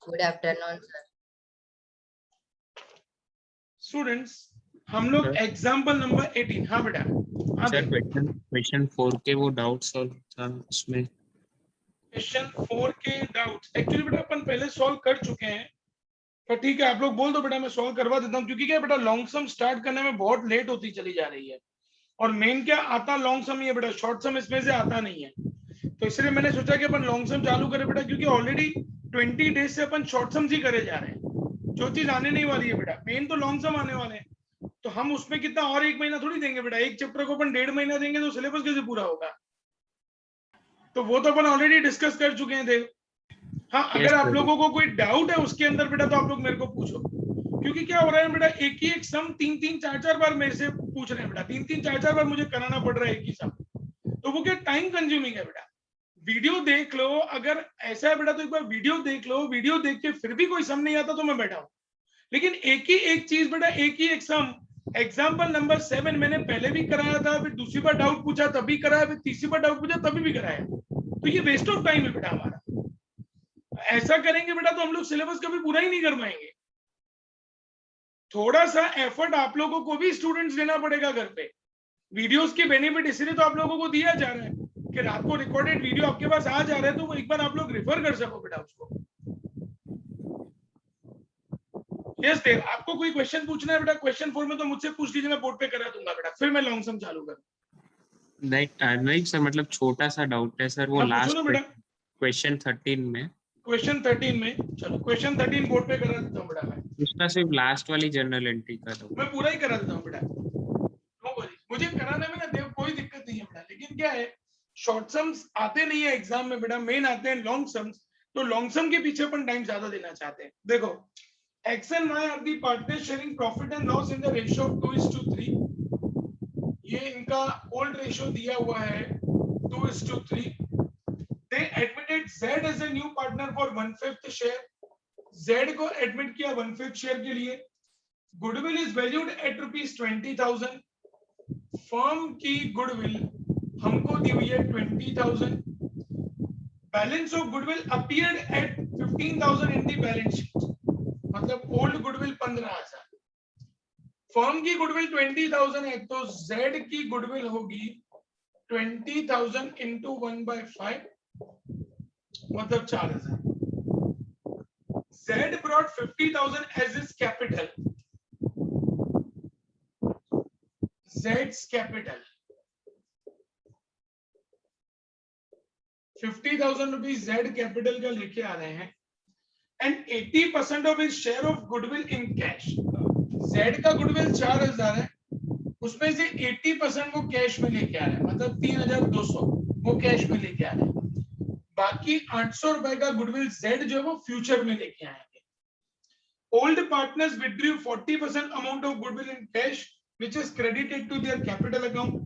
Good afternoon sir. Students हम लोग example number 18। हाँ बेटा। सर क्वेश्चन 4 के वो डाउट सॉल्व था उसमें। क्वेश्चन 4 के डाउट्स एक्चुअली बेटा अपन पहले सॉल्व कर चुके हैं, पर ठीक है आप लोग बोल दो बेटा, मैं सॉल्व करवा देता हूँ। क्योंकि क्या बेटा लॉन्ग सम स्टार्ट करने में बहुत लेट होती चली जा रही है, और मेन क्या आता लॉन्ग सम ही है बेटा, शॉर्ट सम इसमें से आता नहीं है। तो इसलिए मैंने सोचा कि अपन लॉन्ग सम चालू करें बेटा, क्योंकि ऑलरेडी 20 डेज से अपन शॉर्ट सम ही करे जा रहे हैं। जो चीज आने नहीं वाली है बेटा, मेन तो लॉन्ग सम आने वाले हैं। तो हम उसमें कितना और एक महीना थोड़ी देंगे बेटा, एक चैप्टर को अपन 1.5 महीना देंगे तो सिलेबस कैसे पूरा होगा? तो वो तो अपन ऑलरेडी डिस्कस कर चुके हैं थे। हाँ, अगर आप लोगों को कोई डाउट है उसके अंदर बेटा तो आप लोग मेरे को पूछो। क्योंकि क्या हो रहा है बेटा, एक ही एक सम 3-3 4-4 बार मेरे से पूछ रहे हैं बेटा, 3-3 4-4 बार मुझे कराना पड़ रहा है एक ही सम। तो वो क्या टाइम कंज्यूमिंग है बेटा। वीडियो देख लो, अगर ऐसा है बेटा तो एक बार वीडियो देख लो, वीडियो देख के फिर भी कोई सम नहीं आता तो मैं बैठा हूं। लेकिन एक ही एक चीज बेटा, एक ही एक सम, एग्जाम्पल नंबर 7 मैंने पहले भी कराया था, फिर दूसरी बार डाउट पूछा तभी कराया, फिर तीसरी बार डाउट पूछा तभी भी कराया। तो ये वेस्ट ऑफ टाइम है बेटा हमारा। ऐसा करेंगे बेटा तो हम लोग सिलेबस कभी पूरा ही नहीं कर पाएंगे। थोड़ा सा एफर्ट आप लोगों को भी स्टूडेंट्स देना पड़ेगा घर पे। वीडियोस की बेनिफिट इसलिए तो आप लोगों को दिया जा रहा है कि रात को रिकॉर्डेड वीडियो आपके पास आ जा रहा है, तो वो एक बार आप लोग रेफर कर सको बेटा उसको। यस देव, आपको कोई क्वेश्चन पूछना है बेटा? क्वेश्चन 4 में तो मुझसे पूछ लीजिए, मैं बोर्ड पे करा दूंगा बेटा, फिर मैं लॉन्ग सम चालू करूँ। नहीं सर, मतलब छोटा सा डाउट है सर, वो लास्ट क्वेश्चन 13 में। क्वेश्चन 13 में चलो क्वेश्चन 13 बोर्ड पे करा देता हूँ बेटा मैं। उसका सिर्फ लास्ट वाली जर्नल एंट्री का दो, मैं पूरा ही करा देता हूँ बेटा, नो वरी। मुझे कराने में ना देव कोई दिक्कत नहीं है बेटा, लेकिन क्या है शॉर्ट सम्स आते नहीं है एग्जाम में बेटा, मेन आते हैं लॉन्ग सम्स। तो लॉन्ग सम के पीछे अपन टाइम ज्यादा देना चाहते हैं। देखो X and Y are the partners sharing profit and loss in the ratio of 2:3। ये इनका ओल्ड रेशियो दिया हुआ है 2:3। They admitted Z as a new partner for 1/5 share। Z को एडमिट किया 1/5 शेयर के लिए। Goodwill is valued at ₹20,000। Firm की गुडविल हमको दी हुई है 20,000। Balance of goodwill appeared at 15,000 in the balance sheet, मतलब ओल्ड गुडविल 15,000। फर्म की गुडविल 20,000 है, तो Z की गुडविल होगी 20,000 इंटू 1/5, मतलब 4,000। Z brought 50,000 as his capital। Z's capital 50,000 rupees Z capital का लेके आ रहे हैं, and 80% of his share of goodwill in cash. Z का गुडविल 4,000 है, उसमें से 80% वो कैश में लेके आ रहे हैं, मतलब 3,200 वो कैश में लेके आ रहे हैं। बाकी 800 रुपए का गुडविल Z जो है वो फ्यूचर में लेके आएंगे। Old partners withdrew 40% amount of goodwill in cash which is credited to their capital account.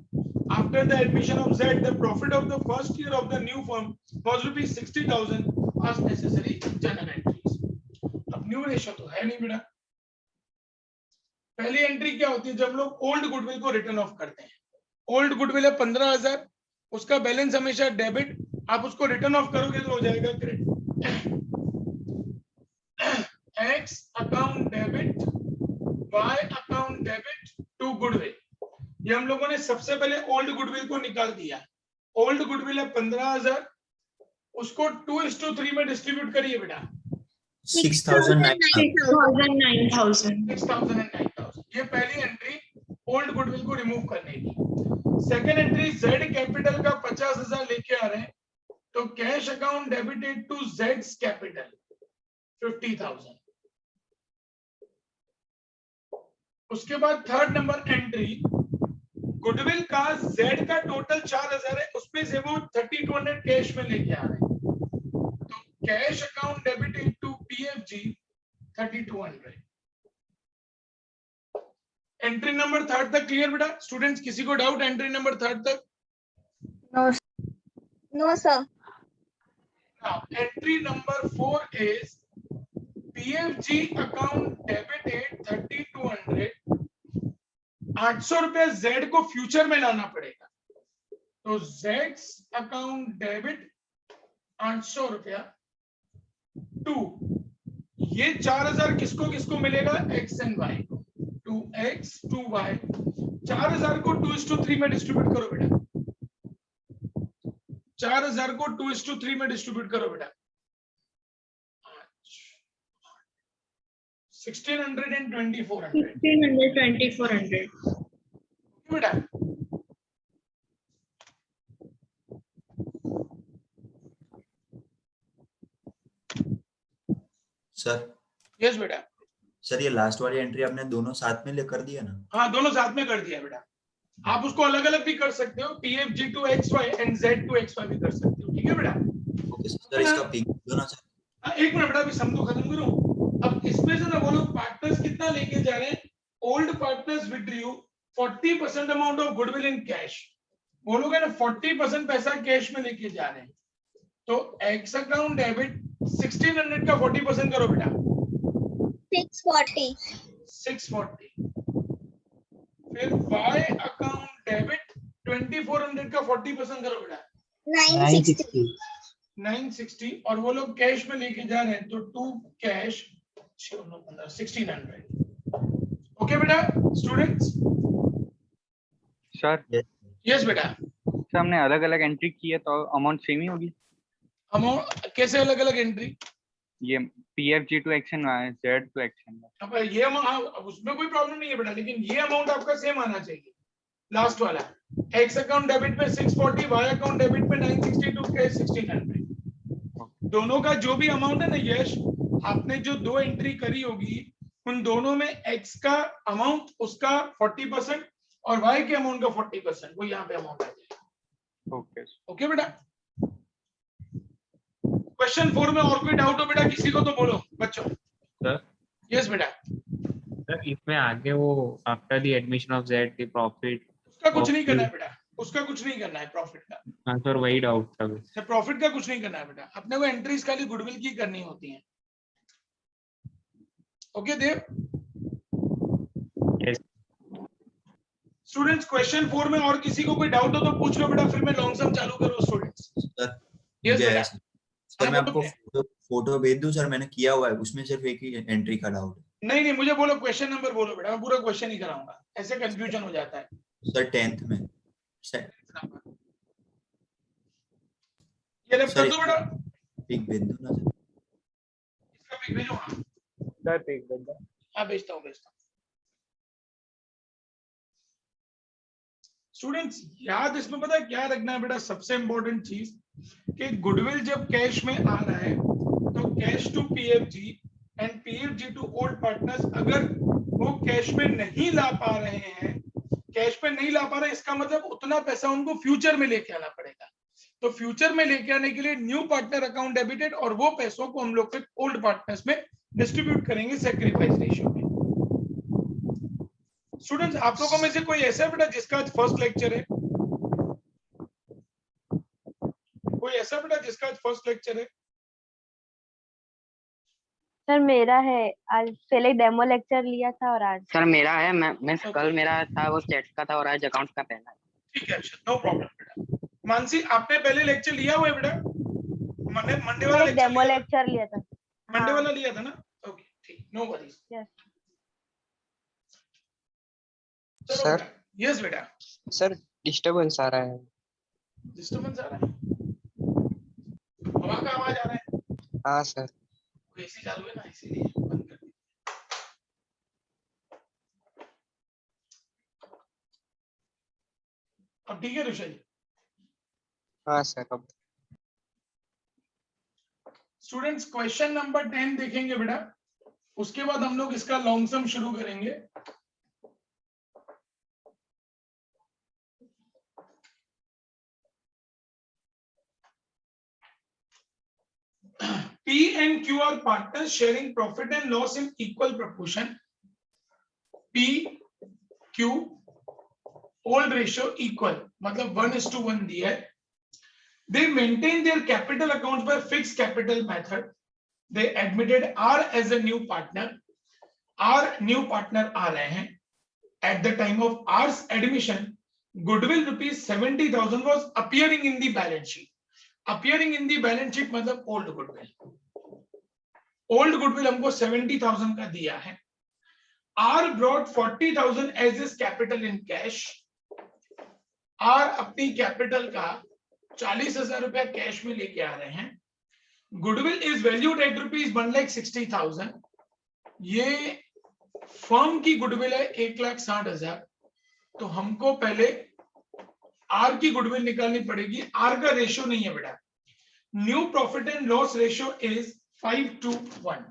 After the admission of Z, the profit of the first year of the new firm was ₹60,000 as necessary journal entries. अब new ratio तो है नहीं बेटा। पहली entry क्या होती है जब लोग ओल्ड गुडविल को रिटर्न ऑफ करते हैं। ओल्ड गुडविल है 15,000, उसका बैलेंस हमेशा डेबिट, आप उसको रिटर्न ऑफ करोगे तो हो जाएगा credit. X account debit, Y account debit to goodwill. ये हम लोगों ने सबसे पहले ओल्ड गुडविल को निकाल दिया। ओल्ड गुडविल है 15,000, उसको 2:3 में डिस्ट्रीब्यूट करिए बेटा। 6,000 and 9,000। ये पहली एंट्री ओल्ड गुडविल को रिमूव करने की। सेकेंड एंट्री Z कैपिटल का 50,000 लेके आ रहे हैं, तो cash account debited to Z's capital 50,000। उसके बाद थर्ड नंबर एंट्री, गुडविल का Z का टोटल 4,000 है, उसमें से वो 3,200 कैश में लेके आ रहे हैं, तो cash account debited to PFG 3,200। Entry number third तक क्लियर बेटा? स्टूडेंट्स किसी को डाउट एंट्री नंबर थर्ड तक? No sir. Now entry number 4 is PFG account debited 3,200। 800 रुपए Z को फ्यूचर में लाना पड़ेगा, तो Z's अकाउंट डेबिट 800 रुपया टू ये 4000 किसको किसको मिलेगा, x एंड y को, 2x 2y। 4000 को 2:3 में डिस्ट्रीब्यूट करो बेटा, 4000 को 2:3 में डिस्ट्रीब्यूट करो बेटा, 1600 and 2400 बेटा। सर यस बेटा। सर ये लास्ट वाली एंट्री आपने दोनों साथ में लेकर दिया ना? हाँ दोनों साथ में कर दिया बेटा। आप उसको अलग अलग भी कर सकते हो, PFG to XY and Z to XY भी कर सकते हो, ठीक है बेटा। ओके सर, इसका पिक दो ना सर। एक मिनट बेटा, अभी समझो, खत्म करो। अब इसमें से ना वो लोग पार्टनर्स कितना लेके जा रहे हैं, old partners withdrew 40% amount of goodwill in cash. वो लोग है ना 40% पैसा कैश में लेके जा रहे हैं। तो एक्स अकाउंट डेबिट 1600 का 40% करो बेटा, 640। फिर y अकाउंट डेबिट 2400 का 40% करो बेटा, 960। और वो लोग कैश में लेके जा रहे हैं, तो 2 कैश 1600। ओके बेटा स्टूडेंट्स? सर यस बेटा। सर हमने अलग अलग एंट्री की है तो अमाउंट सेम ही होगी? अमाउंट कैसे अलग अलग एंट्री? ये PFG to X and Y, Z to X and Y। अब ये उसमें कोई प्रॉब्लम नहीं है बेटा, लेकिन ये अमाउंट आपका सेम आना चाहिए। लास्ट वाला एक्स अकाउंट डेबिट में 640, वाई अकाउंट डेबिट में 962 के 1600। दोनों का जो भी अमाउंट है ना यश, आपने जो दो एंट्री करी होगी उन दोनों में एक्स का अमाउंट उसका 40% और वाई के अमाउंट का 40%, वो यहाँ पे अमाउंट आ जाएगा। ओके ओके बेटा। क्वेश्चन 4 में और कोई डाउट हो बेटा किसी को तो बोलो बच्चों। सर यस बेटा। सर इसमें आगे वो after the admission of Z the profit, उसका कुछ नहीं करना है बेटा, उसका कुछ नहीं करना है प्रॉफिट का। हाँ सर वही डाउट था। सर प्रॉफिट का कुछ नहीं करना है बेटा, अपने को एंट्रीज खाली गुडविल की करनी होती हैं। ओके देव? यस स्टूडेंट्स क्वेश्चन 4 में और किसी को कोई डाउट हो तो पूछ लो बेटा, फिर मैं लॉन्ग सम चालू करूँ स्टूडेंट्स। सर यस जय बेटा। सर, मैं आपको फोटो भेज दूं सर? मैंने किया हुआ है, उसमें सिर्फ एक ही एंट्री का डाउट है। नहीं नहीं, मुझे बोलो क्वेश्चन नंबर बोलो बेटा, मैं पूरा क्वेश्चन ही कराऊंगा, ऐसे कंफ्यूजन हो जाता है। सर 10th में सर, ये लेफ्ट कर दो बेटा, पिक भेज दो ना सर। इसका पिक भेजो। हाँ सर पिक भेज दो। हाँ भेजता हूँ। स्टूडेंट्स याद इसमें पता है क्या रखना है बेटा, सबसे इंपॉर्टेंट चीज कि गुडविल जब कैश में आ रहा है तो cash to PFG and PFG to old partners, अगर वो कैश में नहीं ला पा रहे हैं, कैश में नहीं ला पा रहे, इसका मतलब उतना पैसा उनको फ्यूचर में लेके आना पड़ेगा। तो फ्यूचर में लेके आने के लिए न्यू पार्टनर अकाउंट डेबिटेड, और वो पैसों को हम लोग फिर ओल्ड पार्टनर्स में डिस्ट्रीब्यूट करेंगे सेक्रीफाइस रेशियो में। स्टूडेंट्स आप लोगों में से कोई ऐसा है बेटा जिसका आज फर्स्ट लेक्चर है? कोई ऐसा बेटा जिसका आज फर्स्ट लेक्चर है? सर मेरा है, आज पहले डेमो लेक्चर लिया था और आज सर मेरा है, मैं कल मेरा था वो चैट का था और आज अकाउंट का पहला है। ठीक है, अच्छा नो प्रॉब्लम बेटा। मानसी आपने पहले लेक्चर लिया हुआ है बेटा? मंडे वाला डेमो लेक्चर लिया था। मंडे वाला लिया था ना? ओके ठीक, no worries. Yes sir yes बेटा। सर डिस्टरबेंस आ रहा है। डिस्टरबेंस आ रहा है? हवा का आवाज आ रहा है? हाँ सर। एसी चालू है ना, इसीलिए बंद कर दिया। अब ठीक है ऋषा जी? हाँ सर। अब स्टूडेंट्स क्वेश्चन नंबर 10 देखेंगे बेटा, उसके बाद हम लोग इसका लॉन्ग सम शुरू करेंगे। P and Q are partners sharing profit and loss in equal proportion. P, Q, old ratio equal, मतलब 1:1 दिया है। They maintain their capital accounts by fixed capital method. They admitted R as a new partner. R new partner आ रहे हैं। At the time of R's admission, goodwill rupees 70,000 was appearing in the balance sheet. Appearing in the balance sheet मतलब old goodwill. Old goodwill हमको 70,000 का दिया है। R brought 40,000 as is capital in cash. R अपनी capital का 40,000 रुपया cash में लेके आ रहे हैं। Goodwill is valued at ₹1,60,000। ये फर्म की गुडविल है 1,60,000। तो हमको पहले आर की गुडविल निकालनी पड़ेगी। आर का रेशियो नहीं है बेटा। New profit and loss ratio is 5:1।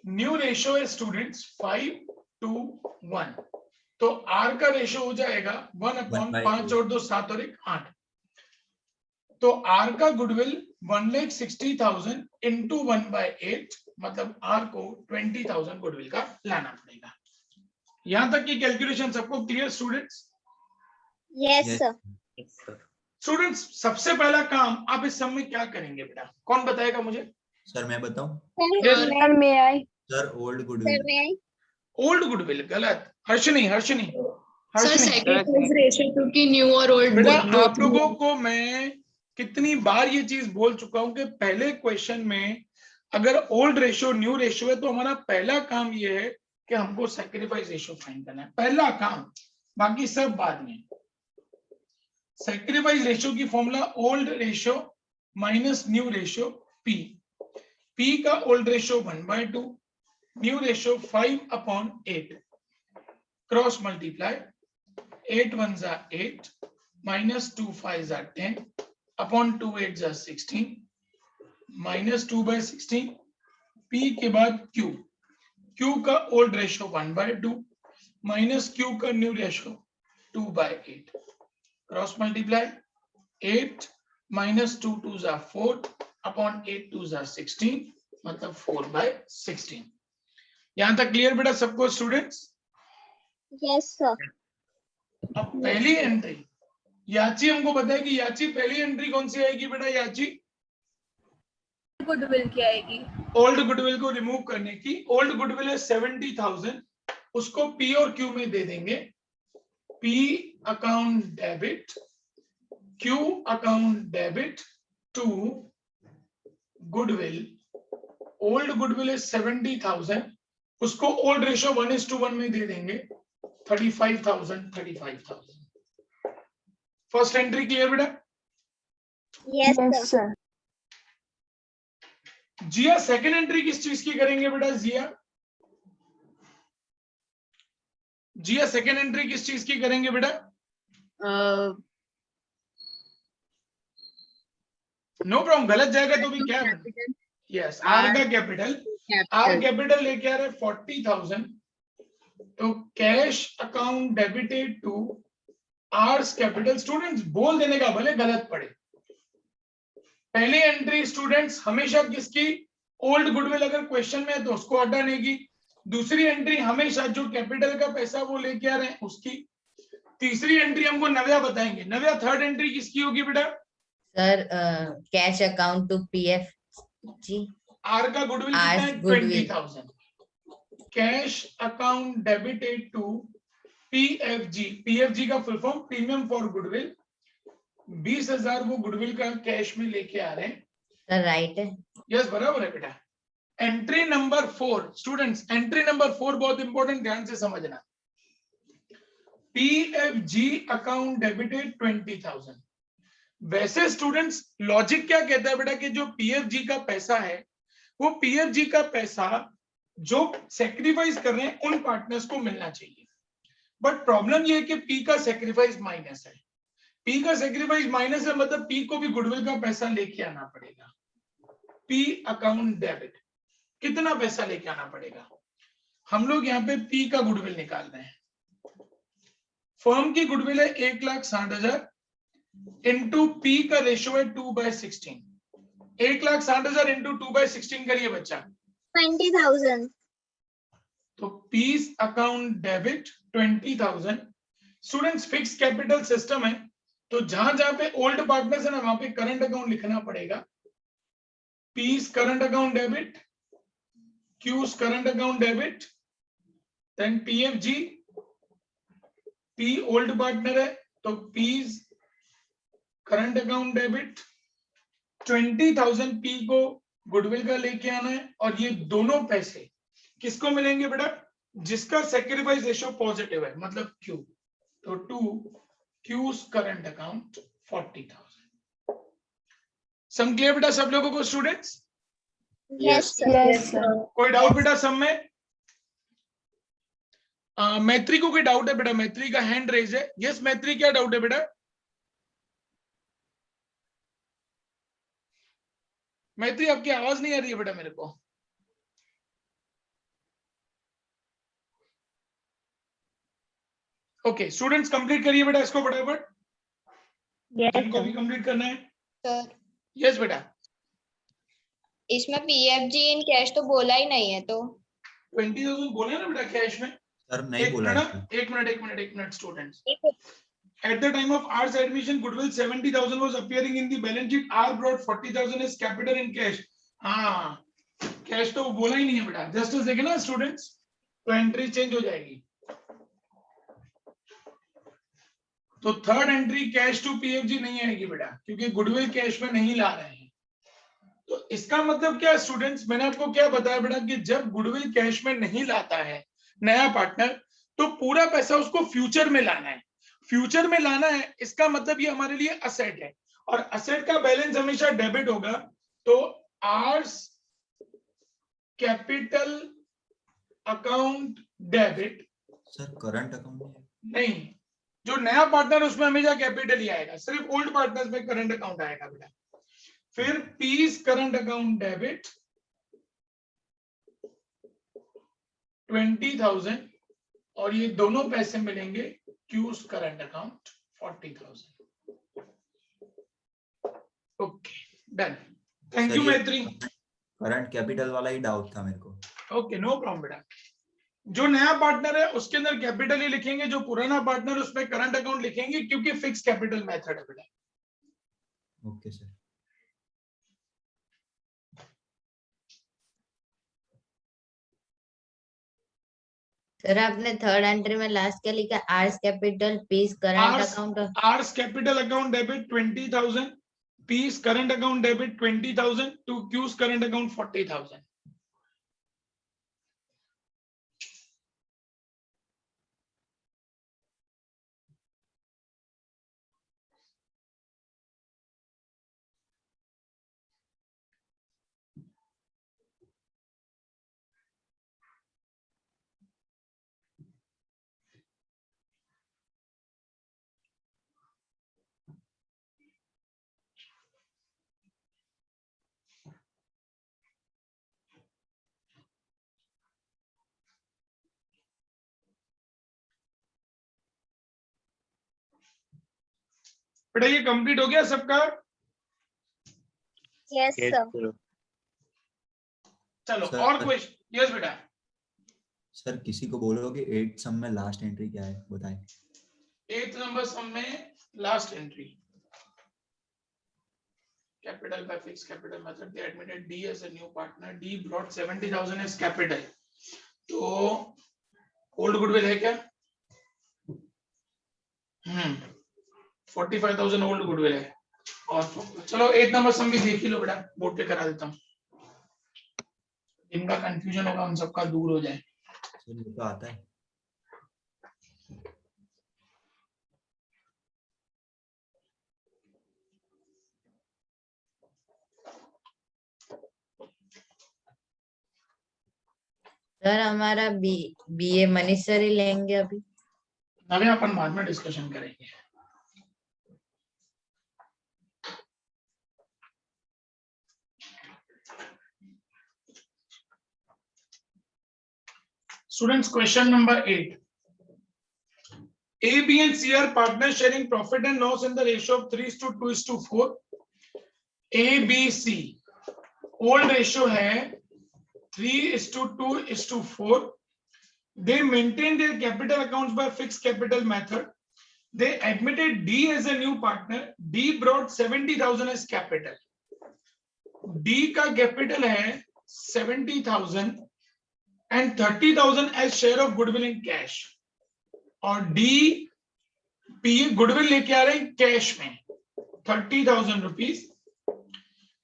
New ratio है स्टूडेंट्स 5:1। तो आर का रेशियो हो जाएगा 1/5 और 2 7 और 1 8। तो आर का गुडविल 1,60,000 इंटू 1/8, मतलब आर को 20,000 गुडविल का लाना पड़ेगा। यहां तक की कैलकुलेशन सबको clear students? Yes, Yes. sir. Students सबसे पहला काम आप इस सब में क्या करेंगे बेटा, कौन बताएगा मुझे? सर मैं बताऊं? Sir may I sir old Sir, goodwill. may I? Old goodwill गलत। Harshini Harshini sir Harshini sacrifice ratio क्योंकि न्यू और ओल्ड बेटा आप लोगों को मैं कितनी बार ये चीज बोल चुका हूं कि पहले क्वेश्चन में अगर ओल्ड रेशियो न्यू रेशियो है तो हमारा पहला काम ये है कि हमको सैक्रिफाइस रेशियो फाइंड करना है, पहला काम, बाकी सब बाद में। सैक्रिफाइस रेशियो की formula old ratio minus new ratio P. P का old ratio 1/2, new ratio 5/8, cross multiply 8 1s are 8 minus 2 5s are 10 upon 2 8s are 16 minus 2/16। P के बाद Q, Q का ओल्ड रेशियो 1/2 माइनस Q का new ratio 2/8, cross multiply 8 minus 2 2s are 4 upon 8 2s are 16, मतलब 4/16। यहां तक clear बेटा सबको students? Yes, sir. अब पहली एंट्री याची हमको बताया कि याची पहली एंट्री कौन सी आएगी बेटा? याची गुडविल की आएगी। ओल्ड गुडविल को रिमूव करने की। ओल्ड गुडविल है 70,000, उसको पी और क्यू में दे देंगे। P account debit, Q account debit to goodwill. Old goodwill है 70,000, उसको ओल्ड रेशियो 1:1 में दे देंगे। 35,000। फर्स्ट एंट्री क्लियर बेटा? Yes, sir. जिया सेकंड एंट्री किस चीज की करेंगे बेटा? जिया सेकंड एंट्री किस चीज की करेंगे बेटा? नो प्रॉब्लम, गलत जाएगा तो भी क्या है? यस, आर का कैपिटल। आर कैपिटल लेके आ रहे 40,000, तो cash account debited to R's capital. Students बोल देने का भले गलत पड़े। पहली एंट्री स्टूडेंट्स हमेशा किसकी? ओल्ड गुडविल अगर क्वेश्चन में है तो उसको हटाने की। दूसरी एंट्री हमेशा जो कैपिटल का पैसा वो लेके आ रहे हैं उसकी। तीसरी एंट्री हमको नव्या बताएंगे। नव्या थर्ड एंट्री किसकी होगी बेटा? Sir cash account to PF G. R का गुडविल कितना है? 20,000। Cash account debited to PFG. PFG का full form premium for goodwill. 20,000 वो गुडविल का कैश में लेके आ रहे हैं। सर राइट है। यस बराबर है बेटा। Entry number 4 students, entry number 4 बहुत इंपॉर्टेंट, ध्यान से समझना। PFG account debited 20,000। वैसे स्टूडेंट्स लॉजिक क्या कहता है बेटा कि जो पीएफजी का पैसा है वो पीएफजी का पैसा जो सेक्रीफाइस कर रहे हैं उन पार्टनर्स को मिलना चाहिए। बट प्रॉब्लम ये है कि पी का सेक्रीफाइस माइनस है। पी का सेक्रीफाइस माइनस है मतलब पी को भी गुडविल का पैसा लेके आना पड़ेगा। पी अकाउंट डेबिट कितना पैसा लेके आना पड़ेगा? हम लोग यहाँ पे पी का गुडविल निकाल रहे हैं। फर्म की गुडविल है 1,60,000 इंटू पी का रेशियो है 2/16। 1,60,000 इंटू 2/16 करिए बच्चा। 20,000. तो P's account debit 20,000। Students fix capital system है तो जहां जहां पे ओल्ड पार्टनर्स है ना वहां पे करंट अकाउंट लिखना पड़ेगा। P's current account debit, Q's current account debit, then PFG, P old partner है तो P's current account debit. 20,000 P को गुडविल का लेके आना है, और ये दोनों पैसे किसको मिलेंगे बेटा? जिसका सेक्रीफाइस रेशियो पॉजिटिव है, मतलब Q। तो to Q's current account 40,000। Some clear बेटा सब लोगों को students? Yes, sir. Yes, sir. कोई डाउट बेटा सब में? मैत्री को कोई डाउट है बेटा? मैत्री का हैंड रेज है। यस मैत्री, क्या डाउट है बेटा? मैत्री आपकी आवाज नहीं आ रही है बेटा मेरे को। ओके स्टूडेंट्स कंप्लीट करिए बेटा इसको फटाफट, जिनको भी कंप्लीट करना है। सर यस बेटा। इसमें PFG इन कैश तो बोला ही नहीं है, तो 20,000 बोले ना बेटा कैश में। सर नहीं बोला है। एक minute students. At the time of R's admission, goodwill 70,000 was appearing in the balance sheet. R brought 40,000 as capital in cash. हाँ, कैश तो बोला ही नहीं है बेटा। जस्ट देखे ना स्टूडेंट्स, तो एंट्री चेंज हो जाएगी। तो third entry cash to PFG नहीं आएगी बेटा, क्योंकि गुडविल कैश में नहीं ला रहे हैं। तो इसका मतलब क्या स्टूडेंट्स, मैंने आपको क्या बताया बेटा कि जब गुडविल कैश में नहीं लाता है नया पार्टनर, तो पूरा पैसा उसको फ्यूचर में लाना है। फ्यूचर में लाना है, इसका मतलब ये हमारे लिए असेट है, और असेट का बैलेंस हमेशा डेबिट होगा। तो R's capital account debit. Sir current account नहीं, जो नया पार्टनर उसमें हमेशा कैपिटल ही आएगा, सिर्फ ओल्ड पार्टनर्स में करंट अकाउंट आएगा बेटा। फिर पीस करंट अकाउंट डेबिट 20,000, और ये दोनों पैसे मिलेंगे Q's current account 40,000। Okay done, thank you मैत्री। करंट कैपिटल वाला ही डाउट था मेरे को। ओके नो प्रॉब्लम बेटा। जो नया पार्टनर है उसके अंदर कैपिटल ही लिखेंगे, जो पुराना पार्टनर उसमें करंट अकाउंट लिखेंगे, क्योंकि फिक्स कैपिटल मेथड है बेटा। Okay sir. सर आपने थर्ड एंट्री में लास्ट क्या लिखा? R's capital P's current account. R's capital account debit 20,000, P's current account debit 20,000 to Q's current account 40,000। बेटा ये कंप्लीट हो गया सबका? Yes, sir. चलो सर, और क्वेश्चन? यस बेटा। सर किसी को बोलोगे 8 सम में लास्ट एंट्री क्या है बताएं। 8th नंबर सम में last entry, capital by fixed capital method they admitted D as a new partner. D brought 70,000 as capital. तो old goodwill है क्या? 45,000 old goodwill है। और चलो 8 नंबर सम भी देख ही लो बेटा, बोर्ड पे करा देता हूँ, इनका कंफ्यूजन होगा उन सबका दूर हो जाए। सर ये तो आता है। सर हमारा BA मनीष सर ही लेंगे अभी। अभी अपन बाद में डिस्कशन करेंगे। Students, question number 8. A, B and C are partners sharing profit and loss in the ratio of 3:2:4. A, B, C. Old ratio है 3:2:4. They maintain their capital accounts by fixed capital method. They admitted D as a new partner. D brought 70,000 as capital. D का capital है 70,000 and 30,000 as share of goodwill in cash. और D P goodwill लेके आ रहे हैं cash में 30,000 rupees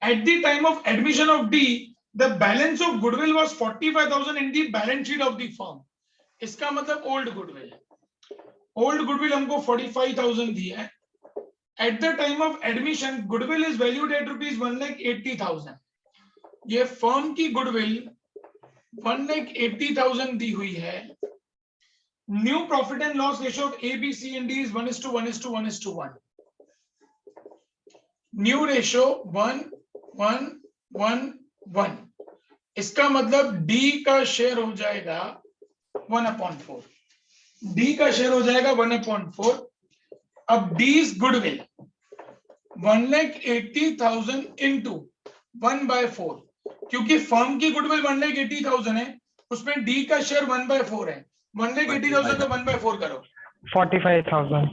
At the time of admission of D, the balance of goodwill was 45,000 in the balance sheet of the firm. इसका मतलब old goodwill है. Old goodwill हमको 45,000 दिया है. At the time of admission, goodwill is valued at rupees 1,80,000. ये firm की goodwill 1,80,000 दी हुई है. New profit and loss ratio of A, B, C and D is 1:1:1:1. New ratio 1:1:1:1. इसका मतलब D का शेयर हो जाएगा 1/4. D का शेयर हो जाएगा 1/4. अब D is goodwill 1,80,000 into 1/4. क्योंकि फर्म की गुडविल 1,80,000 है, उसमें D का शेयर 1/4 है. 1,80,000 का 1/4 करो 45,000.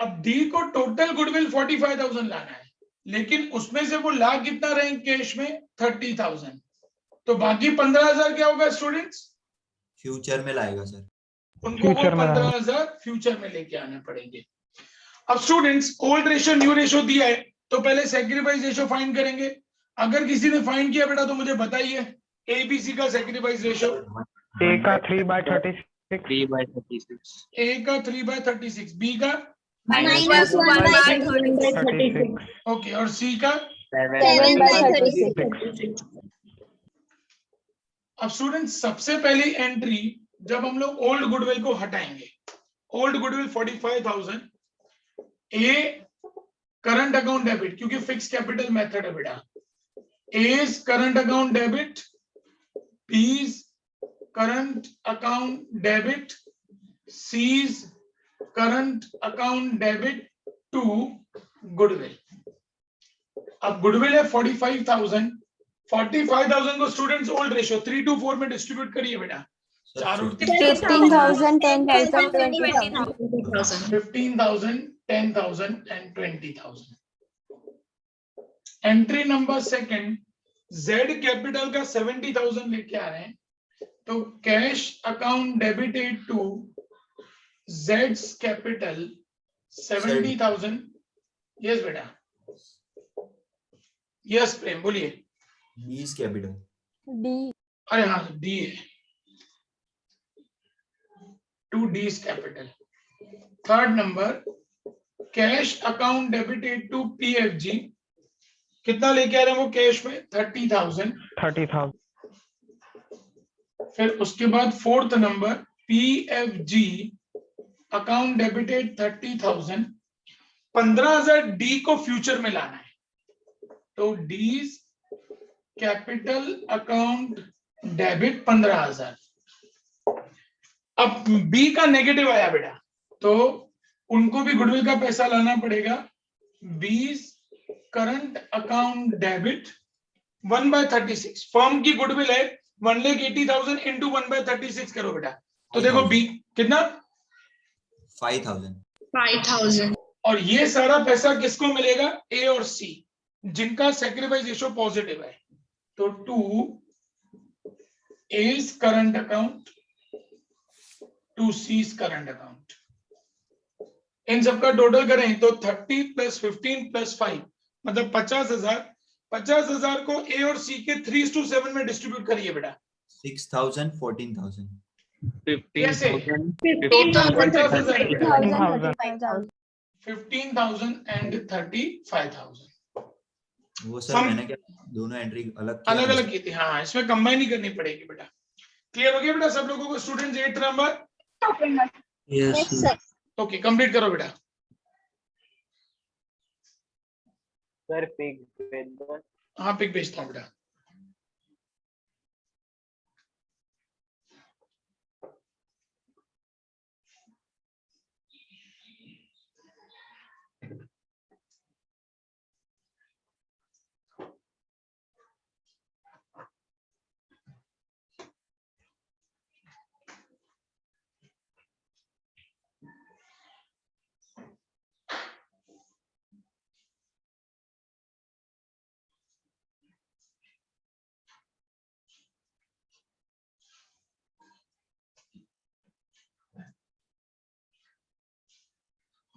अब D को टोटल गुडविल 45,000 लाना है, लेकिन उसमें से वो ला कितना रहे कैश में 30,000. तो बाकी 15,000 क्या होगा स्टूडेंट्स? फ्यूचर में लाएगा सर. उनको वो 15,000 फ्यूचर में लेके आने पड़ेंगे. अब students old ratio new ratio दिया है, तो पहले सैक्रिफाइस रेशियो फाइंड करेंगे. अगर किसी ने फाइंड किया बेटा तो मुझे बताइए. ABC का सैक्रिफाइस रेशियो A का 3/36. 3/36. A का 3/36, B का -1/36. ओके और C का 7/36. अब स्टूडेंट्स सबसे पहली एंट्री जब हम लोग ओल्ड गुडविल को हटाएंगे, old goodwill 45,000, A current account debit, क्योंकि फिक्स कैपिटल मेथड है बेटा. A's current account debit, B's current account debit, C's current account debit to goodwill. अब गुडविल है 45,000. 45,000 को स्टूडेंट्स ओल्ड रेशियो 3:4 में डिस्ट्रीब्यूट करिए बेटा. 15,000, 10,000, 20,000. 15,000, 10,000 and 20,000. Entry number second, Z capital का 70,000 लेके आ रहे हैं, तो cash account debited to Z's capital 70,000. Yes बेटा, यस प्रेम बोलिए. D's capital. D. अरे हाँ D है, to D's capital. Third number cash account debited to PFG. कितना लेके आ रहे हैं वो कैश में? 30,000. 30,000. फिर उसके बाद fourth number PFG account debited 30,000. 15,000 D को फ्यूचर में लाना है, तो D's कैपिटल अकाउंट डेबिट 15,000. अब B का नेगेटिव आया बेटा, तो उनको भी गुडविल का पैसा लाना पड़ेगा. B's current account debit 1/36. Firm की गुडविल है 1,80,000 इंटू 1/36 करो बेटा. तो देखो B कितना 5,000. और ये सारा पैसा किसको मिलेगा? A और C, जिनका सैक्रिफाइस रेशियो पॉजिटिव है. तो 2 A's current account, 2 C's current account. इन सबका टोटल करें तो 30 + 15 + 5 मतलब 50,000. 50,000 को A और C के 3:7 में डिस्ट्रीब्यूट करिए बेटा. 6,000, 14,000. 15,000. 15,000 and 35,000. वो सर मैंने क्या दोनों एंट्री अलग अलग की थी. हाँ, इसमें कंबाइन ही करनी पड़ेगी बेटा. क्लियर हो गया बेटा सब लोगों को? Students 8th number Yes, sir. Okay complete करो बेटा. सर पिक हाँ पिक भेजता हूँ बेटा.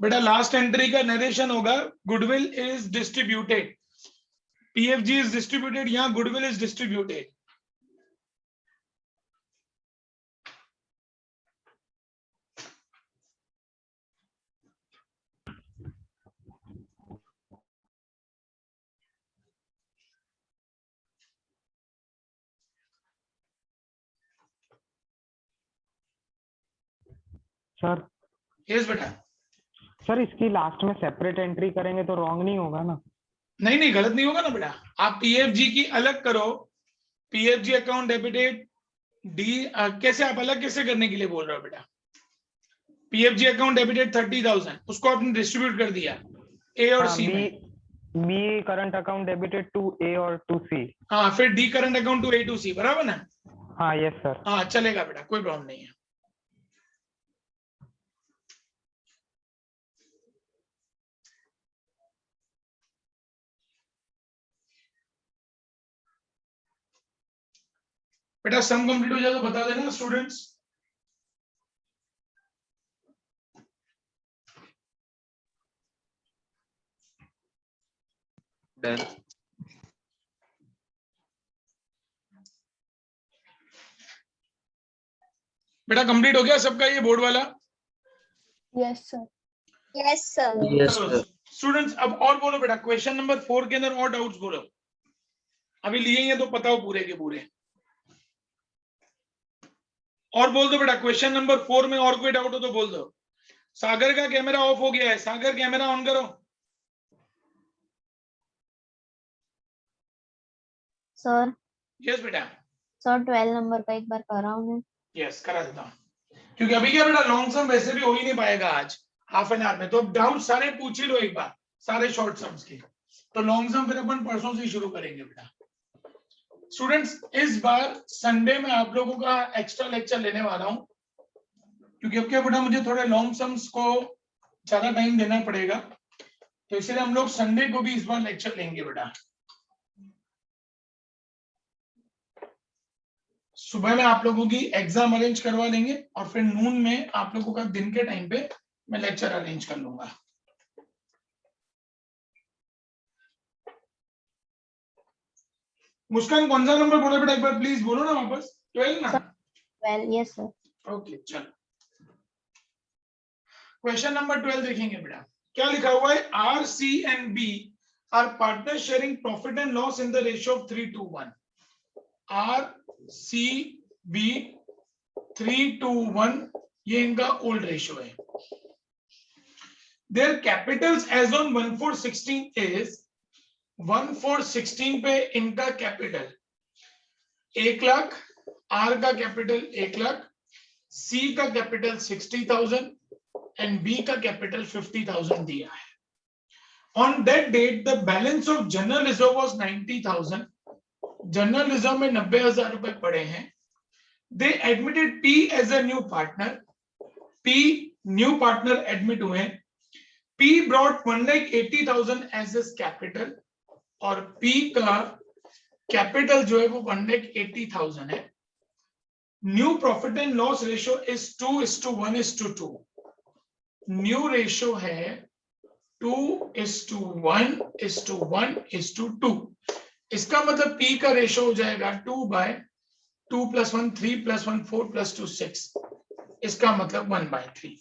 बेटा लास्ट एंट्री का नरेशन होगा. Goodwill is distributed. PFG is distributed, यहाँ goodwill is distributed. Sir yes बेटा. सर इसकी लास्ट में सेपरेट एंट्री करेंगे तो रॉन्ग नहीं होगा ना? नहीं नहीं, गलत नहीं होगा ना बेटा. आप PFG की अलग करो. PFG अकाउंट डेबिटेड डी, कैसे आप अलग कैसे करने के लिए बोल रहे हो बेटा? PFG अकाउंट डेबिटेड 30,000, उसको आपने डिस्ट्रीब्यूट कर दिया ए और सी में. B current account debited to A और टू सी. हाँ, फिर D current account to A to C, बराबर ना? हाँ यस सर. हाँ चलेगा बेटा, कोई प्रॉब्लम नहीं है. बेटा सम कंप्लीट हो जाए तो बता देना स्टूडेंट्स. डन. बेटा कंप्लीट हो गया सबका ये बोर्ड वाला? Yes, sir. Yes sir. Yes sir. Students अब और बोलो बेटा, क्वेश्चन नंबर 4 के अंदर और डाउट्स बोलो. अभी लिए हैं तो पता हो पूरे के पूरे. और बोल दो बेटा, क्वेश्चन नंबर 4 में और कोई डाउट हो तो बोल दो. सागर का कैमरा ऑफ हो गया है, सागर कैमरा ऑन करो. सर यस बेटा. सर 12 नंबर का एक बार कर रहा हूँ. यस करा देता हूँ, क्योंकि अभी क्या बेटा लॉन्ग सम वैसे भी हो ही नहीं पाएगा आज हाफ एन आवर में. तो डाउट सारे पूछ ही लो एक बार, सारे शॉर्ट सम्स के. तो लॉन्ग सम फिर अपन परसों से शुरू करेंगे बेटा. स्टूडेंट्स इस बार संडे में आप लोगों का एक्स्ट्रा लेक्चर लेने वाला हूं, क्योंकि अब क्या बेटा मुझे थोड़े लॉन्ग सम्स को ज्यादा टाइम देना पड़ेगा, तो इसलिए हम लोग संडे को भी इस बार लेक्चर लेंगे बेटा. सुबह में आप लोगों की एग्जाम अरेंज करवा देंगे और फिर नून में आप लोगों का दिन के टाइम पे मैं लेक्चर अरेंज कर लूंगा. मुस्कान कौन सा नंबर बोला बेटा एक बार प्लीज बोलो ना वापस. 12 ना? 12. Yes sir. ओके चलो. क्वेश्चन नंबर 12 देखेंगे बेटा. क्या लिखा हुआ है? R C and B are partner sharing profit and loss in the ratio of 3:1. R C B 3:1, ये इनका ओल्ड रेशियो है. Their capitals as on 1/4/16 is 1/4/16 पे इनका कैपिटल 1 लाख, आर का कैपिटल 1 लाख, सी का कैपिटल 60,000 एंड बी का capital 50,000 दिया है. On that date the balance of general reserve was 90,000. General reserve में 90,000 रुपए पड़े हैं. They admitted P as a new partner. P new partner admit हुए. P brought 1,80,000 as is capital और P का कैपिटल जो है वो 1,80,000 है. New profit and loss ratio is 2:1:2. New ratio है 2:1:1:2. इसका मतलब P का रेशियो हो जाएगा 2/2 + 1 3 + 1 4 + 2 6. इसका मतलब 1/3.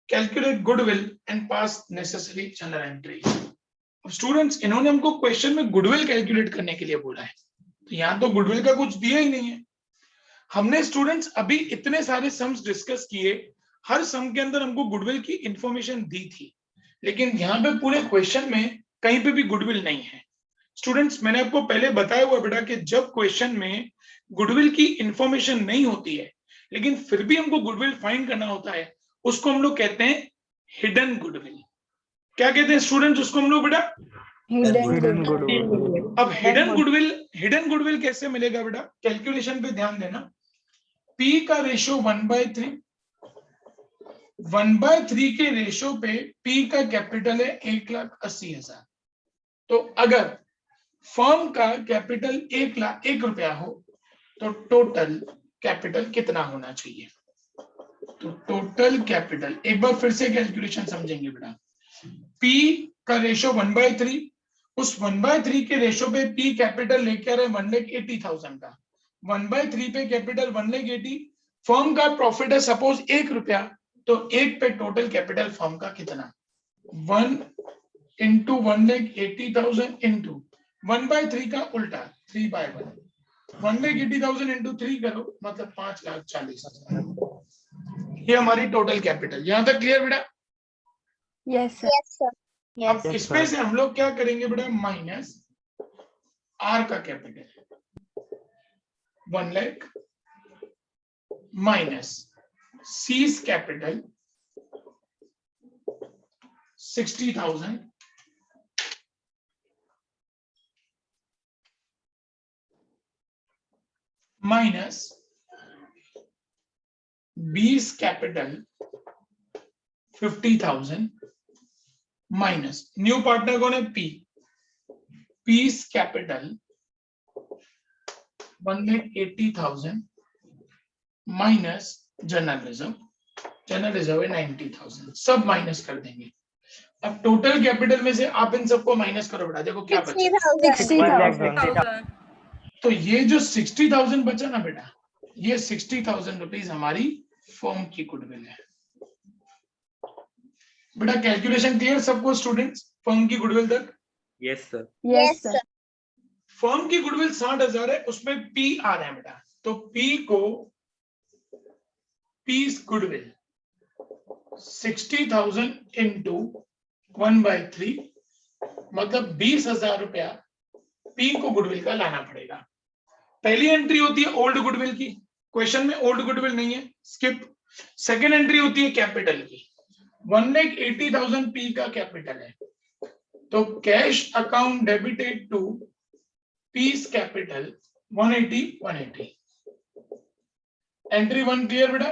Calculate goodwill and pass necessary general entry. अब स्टूडेंट्स इन्होंने हमको क्वेश्चन में गुडविल कैलकुलेट करने के लिए बोला है, तो यहाँ तो गुडविल का कुछ दिया ही नहीं है. हमने स्टूडेंट्स अभी इतने सारे सम्स डिस्कस किए, हर सम के अंदर हमको गुडविल की इंफॉर्मेशन दी थी, लेकिन यहाँ पे पूरे क्वेश्चन में कहीं पे भी गुडविल नहीं है. स्टूडेंट्स मैंने आपको पहले बताया हुआ बेटा कि जब क्वेश्चन में गुडविल की इंफॉर्मेशन नहीं होती है लेकिन फिर भी हमको गुडविल फाइंड करना होता है, उसको हम लोग कहते हैं हिडन गुडविल. क्या कहते हैं स्टूडेंट्स उसको हम लोग बेटा? Hidden goodwill. अब हिडन गुडविल कैसे मिलेगा बेटा? कैलकुलेशन पे ध्यान देना. P का रेशियो 1/3. 1/3 के रेशियो पे P का कैपिटल है 1,80,000. तो अगर फर्म का कैपिटल 1 रुपया हो तो टोटल कैपिटल कितना होना चाहिए? तो टोटल कैपिटल एक बार फिर से कैलकुलेशन समझेंगे बेटा. P का रेशियो 1/3, उस 1/3 के रेशो पे पी कैपिटल लेके आ रहे 1,80,000 का, 1/3 पे कैपिटल 1,80,000, फर्म का प्रॉफिट है सपोज 1 रुपया, तो 1 पे टोटल कैपिटल फर्म का कितना, 1 इंटू 1,80,000 इंटू 1/3 का उल्टा 3/1, 1,80,000 इंटू 3 करो मतलब 5,40,000। ये हमारी टोटल कैपिटल। यहां तक क्लियर बेटा? Yes, sir. Yes, sir. अब इसमें से हम लोग क्या करेंगे बेटा, माइनस आर का capital 1 lakh minus seize capital 60,000 minus बीस कैपिटल 50,000 माइनस न्यू पार्टनर कौन है, P, piece capital 1,80,000 minus general reserve, general reserve है 90,000, सब माइनस कर देंगे। अब टोटल कैपिटल में से आप इन सबको माइनस करो बेटा, देखो क्या बचा, 60,000. तो ये जो 60,000 बचा ना बेटा, ये 60,000 रुपीज हमारी फर्म की गुडविल है। बेटा कैलकुलेशन क्लियर सबको स्टूडेंट्स, फर्म की गुडविल तक? Yes sir. Yes, sir. Firm की गुडविल 60,000 है, उसमें पी आ रहा है बेटा, तो पी को पीस गुडविल 60,000 इंटू 1/3 मतलब 20,000 रुपया पी को गुडविल का लाना पड़ेगा। पहली एंट्री होती है ओल्ड गुडविल की, क्वेश्चन में ओल्ड गुडविल नहीं है, स्किप। सेकेंड एंट्री होती है कैपिटल की, 1,80,000 पी का कैपिटल है, तो cash account debited to piece capital 180. Entry 1 clear बेटा?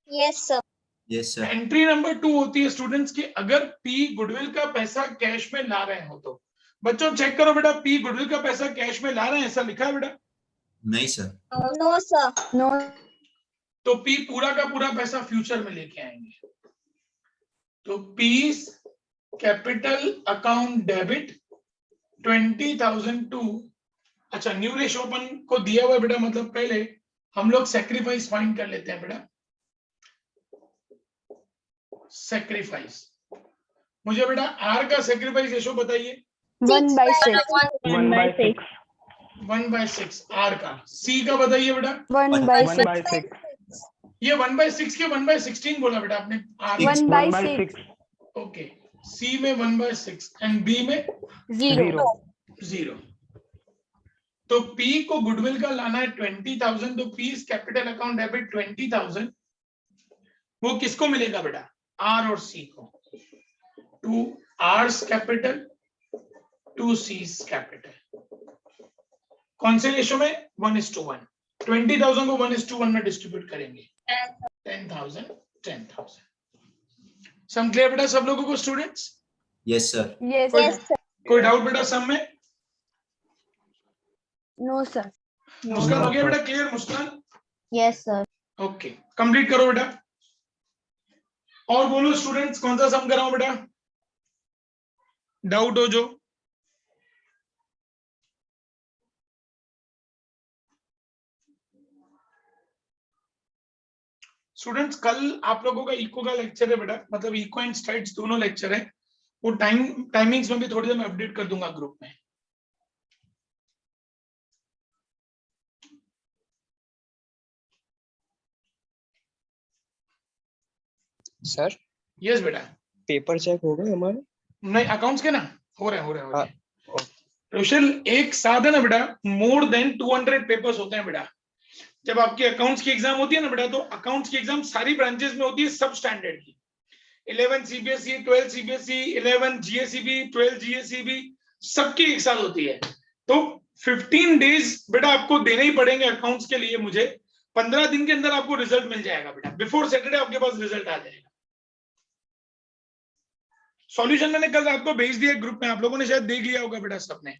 Yes, sir. Yes sir. Entry number 2 होती है स्टूडेंट्स की, अगर पी गुडविल का पैसा कैश में ला रहे हो तो बच्चों चेक करो बेटा, पी गुडविल का पैसा कैश में ला रहे हैं, ऐसा लिखा है बेटा? नहीं सर। No, sir. No. तो पी पूरा का पूरा पैसा फ्यूचर में लेके आएंगे, तो P's capital account debit 20,000 to, अच्छा न्यू रेशो अपन को दिया हुआ है बेटा, मतलब पहले हम लोग सेक्रीफाइस फाइंड कर लेते हैं बेटा। सेक्रीफाइस, मुझे बेटा आर का सेक्रीफाइस रेशो बताइए। 1/6. 1/6. 1/6 आर का। सी का बताइए बेटा। 1/6. 1/6. ये 1/6 के 1/16 बोला बेटा आपने, आर 1/6. ओके, सी में 1/6 एंड बी में 0. 0। तो पी को गुडविल का लाना है 20,000, तो पीस कैपिटल अकाउंट डेबिट 20,000, वो किसको मिलेगा बेटा, आर और सी को, to R's capital to C's capital. कौन से रेशो में, 1:1। 20,000 को 1:1 में डिस्ट्रीब्यूट करेंगे, 10,000 10,000। सम क्लियर बेटा सब लोगों को students? Yes sir. Yes, Yes, sir. sir. कोई डाउट बेटा सम में? No, sir. मुस्कान हो गया बेटा क्लियर? मुस्कान Yes, sir. ओके, कंप्लीट करो बेटा। और बोलो स्टूडेंट्स, कौन सा सम कराऊं बेटा, डाउट हो जो? स्टूडेंट्स कल आप लोगों का इको का लेक्चर है बेटा, मतलब इको एंड स्ट्राइड्स दोनों लेक्चर है, वो टाइमिंग्स में भी थोड़ी देर में अपडेट कर दूंगा ग्रुप में। सर यस बेटा। पेपर चेक हो गए हमारे? नहीं अकाउंट्स के ना हो रहे हैं। रोशल एक साथ है ना बेटा, मोर देन 200 पेपर्स होते हैं बेटा। जब आपकी अकाउंट्स की एग्जाम होती है ना बेटा, तो अकाउंट्स की एग्जाम सारी ब्रांचेस में होती है सब स्टैंडर्ड की, 11 सीबीएसई, 12 सीबीएसई, 11 जीएसईबी, 12 जीएसईबी, सबकी एक साथ होती है। तो 15 डेज बेटा आपको देने ही पड़ेंगे अकाउंट्स के लिए मुझे। 15 दिन के अंदर आपको रिजल्ट मिल जाएगा बेटा, बिफोर सैटरडे आपके पास रिजल्ट आ जाएगा। सॉल्यूशन मैंने कल आपको भेज दिया ग्रुप में, आप लोगों ने शायद देख लिया होगा बेटा सबने।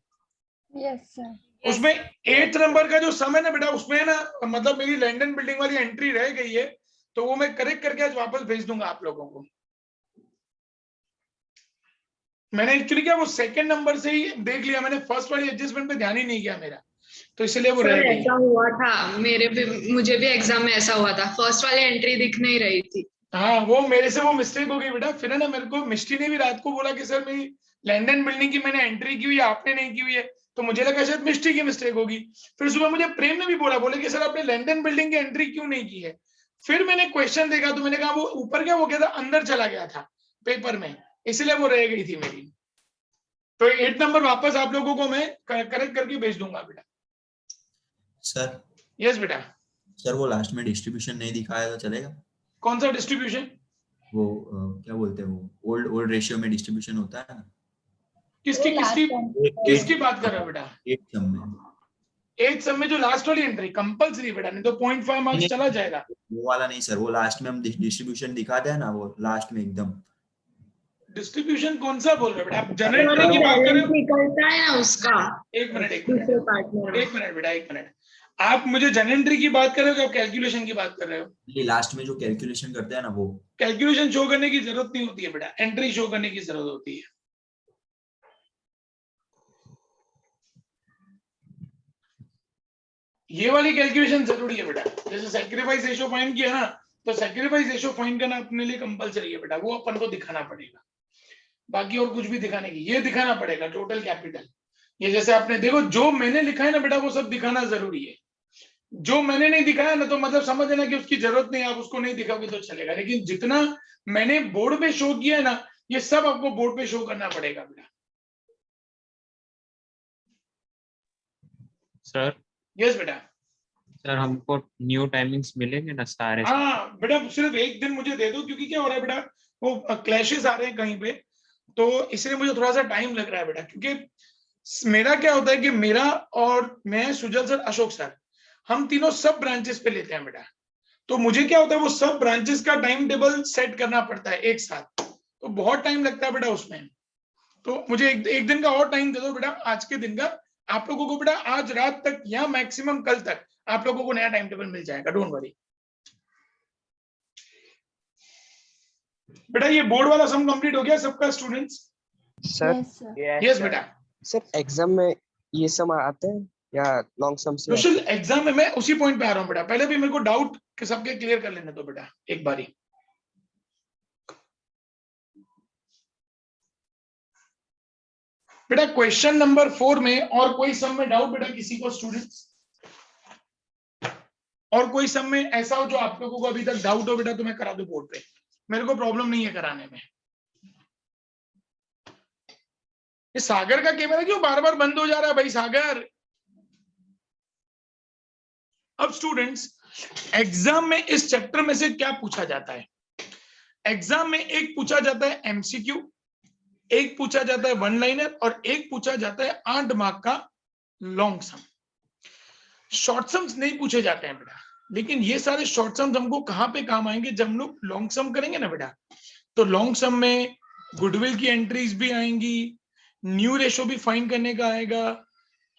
Yes, sir. उसमें 8th नंबर का जो सम है ना बेटा, उसमें ना मतलब मेरी लैंडन बिल्डिंग वाली एंट्री रह गई है, तो वो मैं करेक्ट करके आज वापस भेज दूंगा आप लोगों को। मैंने एक्चुअली क्या वो सेकंड नंबर से ही देख लिया, मैंने फर्स्ट वाली एडजस्टमेंट पे ध्यान ही नहीं किया मेरा, तो इसलिए वो रह गई। ऐसा हुआ था मुझे भी एग्जाम में ऐसा हुआ था, फर्स्ट वाली एंट्री दिख नहीं रही थी। हाँ वो मेरे से वो मिस्टेक हो गई बेटा। फिर है ना मेरे को मिष्टी ने भी रात को बोला कि सर मेरी लैंडन बिल्डिंग की मैंने एंट्री की हुई है, आपने नहीं की हुई है, तो मुझे लगा शायद मिष्टी की मिस्टेक होगी। फिर सुबह मुझे प्रेम ने भी बोले कि सर आपने लैंडन बिल्डिंग की एंट्री क्यों नहीं की है। फिर मैंने क्वेश्चन देखा तो मैंने कहा वो ऊपर क्या, वो क्या था, अंदर चला गया था पेपर में, इसलिए वो रह गई थी मेरी। तो 8 नंबर वापस आप लोगों को मैं करेक्ट करके भेज दूंगा बेटा। सर यस बेटा। सर वो लास्ट में डिस्ट्रीब्यूशन नहीं दिखाया तो चलेगा? कौन सा डिस्ट्रीब्यूशन? वो क्या बोलते हैं, वो ओल्ड रेशियो में डिस्ट्रीब्यूशन होता है ना, किसकी किसकी किसकी बात कर रहे हो बेटा? 8 सम में। 8 सब में जो लास्ट वाली एंट्री कंपलसरी बेटा, नहीं तो 0.5 मार्क्स चला जाएगा। वो वाला नहीं सर, वो लास्ट में हम डिस्ट्रीब्यूशन दिखाते हैं ना, वो लास्ट में एकदम। डिस्ट्रीब्यूशन कौन सा बोल रहे हो बेटा? आप जनरल एंट्री की बात कर रहे हो? निकलता है ना उसका। एक मिनट दूसरे बेटा, एक मिनट। आप मुझे जनरल एंट्री की बात कर रहे हो कि आप कैलकुलेशन की बात कर रहे हो? ये लास्ट में जो कैलकुलेशन करते हैं ना, वो कैलकुलेशन शो करने की जरूरत नहीं होती है बेटा, एंट्री शो करने की जरूरत होती है। ये वाली कैलकुलेशन जरूरी है बेटा। जैसे सैक्रिफाइस रेशियो फाइंड किया ना, तो सैक्रिफाइस रेशियो फाइंड करना अपने लिए कंपलसरी है बेटा, वो अपन को दिखाना पड़ेगा। बाकी और कुछ भी दिखाने की, ये दिखाना पड़ेगा टोटल कैपिटल। ये जैसे आपने देखो जो मैंने लिखा है ना बेटा, वो सब दिखाना जरूरी है। जो मैंने नहीं दिखाया ना, तो मतलब समझ लेना कि उसकी जरूरत नहीं, आप उसको नहीं दिखाओगे तो चलेगा। लेकिन जितना मैंने बोर्ड पे शो किया है ना, ये सब आपको बोर्ड पे शो करना पड़ेगा बेटा। सर यस बेटा। सर हमको न्यू टाइमिंग्स मिलेंगे ना सारे? हाँ बेटा, सिर्फ एक दिन मुझे दे दो, क्योंकि क्या हो रहा है बेटा, वो क्लैशेस आ रहे हैं कहीं पे, तो इसलिए मुझे थोड़ा सा टाइम लग रहा है बेटा। क्योंकि मेरा क्या होता है कि मेरा और मैं, सुजल सर, अशोक सर, हम तीनों सब ब्रांचेस पे लेते हैं बेटा। तो मुझे क्या होता है, वो सब ब्रांचेस का टाइम टेबल सेट करना पड़ता है एक साथ, तो बहुत टाइम लगता है बेटा उसमें। तो मुझे एक दिन का और टाइम दे दो बेटा, आज के दिन का। आप लोगों को बेटा आज रात तक या मैक्सिमम कल तक आप लोगों को नया टाइम टेबल मिल जाएगा, डोंट वरी बेटा। ये बोर्ड वाला सम कंप्लीट हो गया सबका स्टूडेंट्स? Yes, sir. यस बेटा। सर एग्जाम में ये सम आते हैं या लॉन्ग सम से? सोशल एग्जाम में मैं उसी पॉइंट पे आ रहा हूँ बेटा। पहले भी मेरे को डाउट के सबके क्लियर कर लेने दो बेटा एक बारी। बेटा क्वेश्चन नंबर 4 में और कोई सम में डाउट बेटा किसी को स्टूडेंट्स? और कोई सम में ऐसा हो जो आप लोगों को अभी तक डाउट हो बेटा, तो मैं करा दूं बोर्ड पे, मेरे को प्रॉब्लम नहीं है कराने में। ये सागर का कैमरा क्यों बार बार बंद हो जा रहा है भाई सागर? अब स्टूडेंट्स, एग्जाम में इस चैप्टर में से क्या पूछा जाता है? एग्जाम में एक पूछा जाता है एमसीक्यू, एक पूछा जाता है वन लाइनर, और एक पूछा जाता है 8 मार्क का लॉन्ग सम। शॉर्ट सम्स नहीं पूछे जाते हैं बेटा, लेकिन ये सारे शॉर्ट सम्स हमको कहां पे काम आएंगे? जब हम लोग लॉन्ग सम करेंगे ना बेटा, तो लॉन्ग सम में गुडविल की एंट्रीज भी आएंगी, न्यू रेशो भी फाइंड करने का आएगा,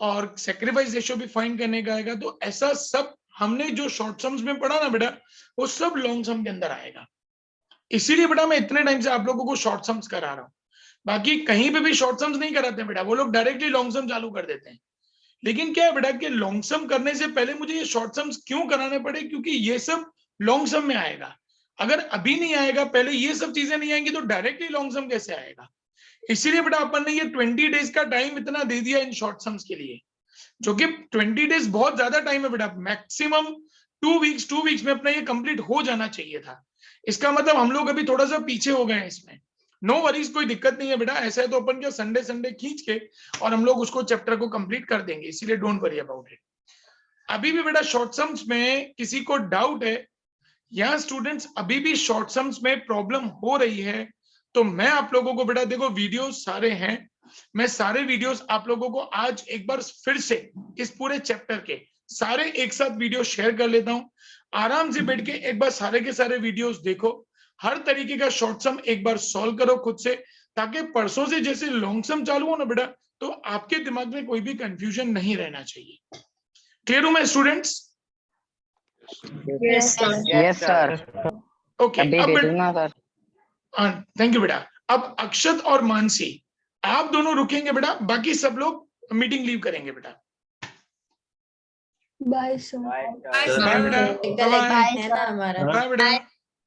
और सेक्रीफाइस रेशो भी फाइंड करने का आएगा। तो ऐसा सब हमने जो शॉर्ट सम्स में पढ़ा ना बेटा, वो सब लॉन्ग सम के अंदर आएगा। इसीलिए बेटा मैं इतने टाइम से आप लोगों को शॉर्ट सम्स करा रहा हूं। बाकी कहीं पे भी शॉर्ट सम्स नहीं कराते बेटा, वो लोग डायरेक्टली लॉन्ग सम चालू कर देते हैं। लेकिन क्या है बेटा कि लॉन्ग सम करने से पहले मुझे ये शॉर्ट सम्स क्यों कराने पड़े? क्योंकि ये सब लॉन्ग सम में आएगा। अगर अभी नहीं आएगा, पहले ये सब चीजें नहीं आएंगी, तो डायरेक्टली लॉन्ग सम कैसे आएगा? इसीलिए बेटा अपन ने ये 20 डेज का टाइम इतना दे दिया इन शॉर्ट सम्स के लिए, जो कि 20 डेज बहुत ज्यादा टाइम है बेटा। मैक्सिमम 2 वीक्स में अपना ये कंप्लीट हो जाना चाहिए था। इसका मतलब हम लोग अभी थोड़ा सा पीछे हो गए हैं इसमें। नो वरीज, कोई दिक्कत नहीं है बेटा। ऐसा है तो अपन क्या संडे खींच के और हम लोग उसको चैप्टर को कंप्लीट कर देंगे, इसीलिए डोंट वरी अबाउट इट। अभी भी बेटा शॉर्ट सम्स में किसी को डाउट है या स्टूडेंट्स अभी भी शॉर्ट सम्स में प्रॉब्लम हो रही है, तो मैं आप लोगों को बेटा देखो वीडियोस सारे हैं, मैं सारे वीडियोस आप लोगों को आज एक बार फिर से इस पूरे चैप्टर के सारे एक साथ वीडियो शेयर कर लेता हूं। आराम से बैठ के एक बार सारे के सारे वीडियोस देखो, हर तरीके का शॉर्ट सम एक बार सॉल्व करो खुद से, ताकि परसों से जैसे लॉन्ग सम चालू हो ना बेटा, तो आपके दिमाग में कोई भी कंफ्यूजन नहीं रहना चाहिए। क्लियर हूं मैं स्टूडेंट्स? Yes sir. ओके, अभी अब दे दूं ना सर? थैंक यू बेटा। अब अक्षत और मानसी, आप दोनों रुकेंगे बेटा, बाकी सब लोग मीटिंग लीव करेंगे बेटा। Bye sir. बाय बेटा, प्रैक्टिकल बाय है ना हमारा। बाय बेटा,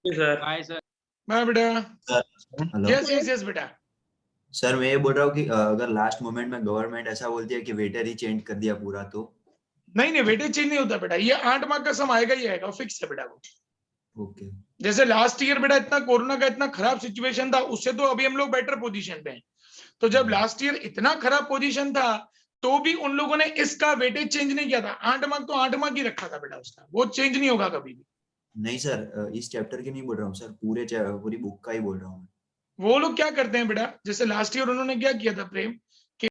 बाय सर। बाय बेटा। हेलो यस यस यस बेटा। सर, मैं ये बोल रहा हूँ कि अगर लास्ट मोमेंट में गवर्नमेंट ऐसा बोलती है कि वेटर ही चेंज कर दिया पूरा, तो नहीं वेटेज चेंज नहीं होता बेटा, ये 8 मार्क का सम आएगा ही आएगा, फिक्स है बेटा वो। ओके। जैसे लास्ट ईयर बेटा इतना कोरोना का इतना खराब सिचुएशन था, उससे तो अभी हम लोग बेटर पोजीशन पे हैं। तो जब लास्ट ईयर इतना खराब पोजीशन था तो भी उन लोगों ने इसका वेटेज चेंज नहीं किया था। 8 मार्क तो 8 मार्क ही रखा था बेटा, उसका वो चेंज नहीं होगा कभी भी। नहीं सर, इस चैप्टर की नहीं बोल रहा हूँ सर, पूरी बुक का ही बोल रहा हूँ। वो लोग क्या करते हैं बेटा, जैसे लास्ट ईयर उन्होंने क्या किया था प्रेम,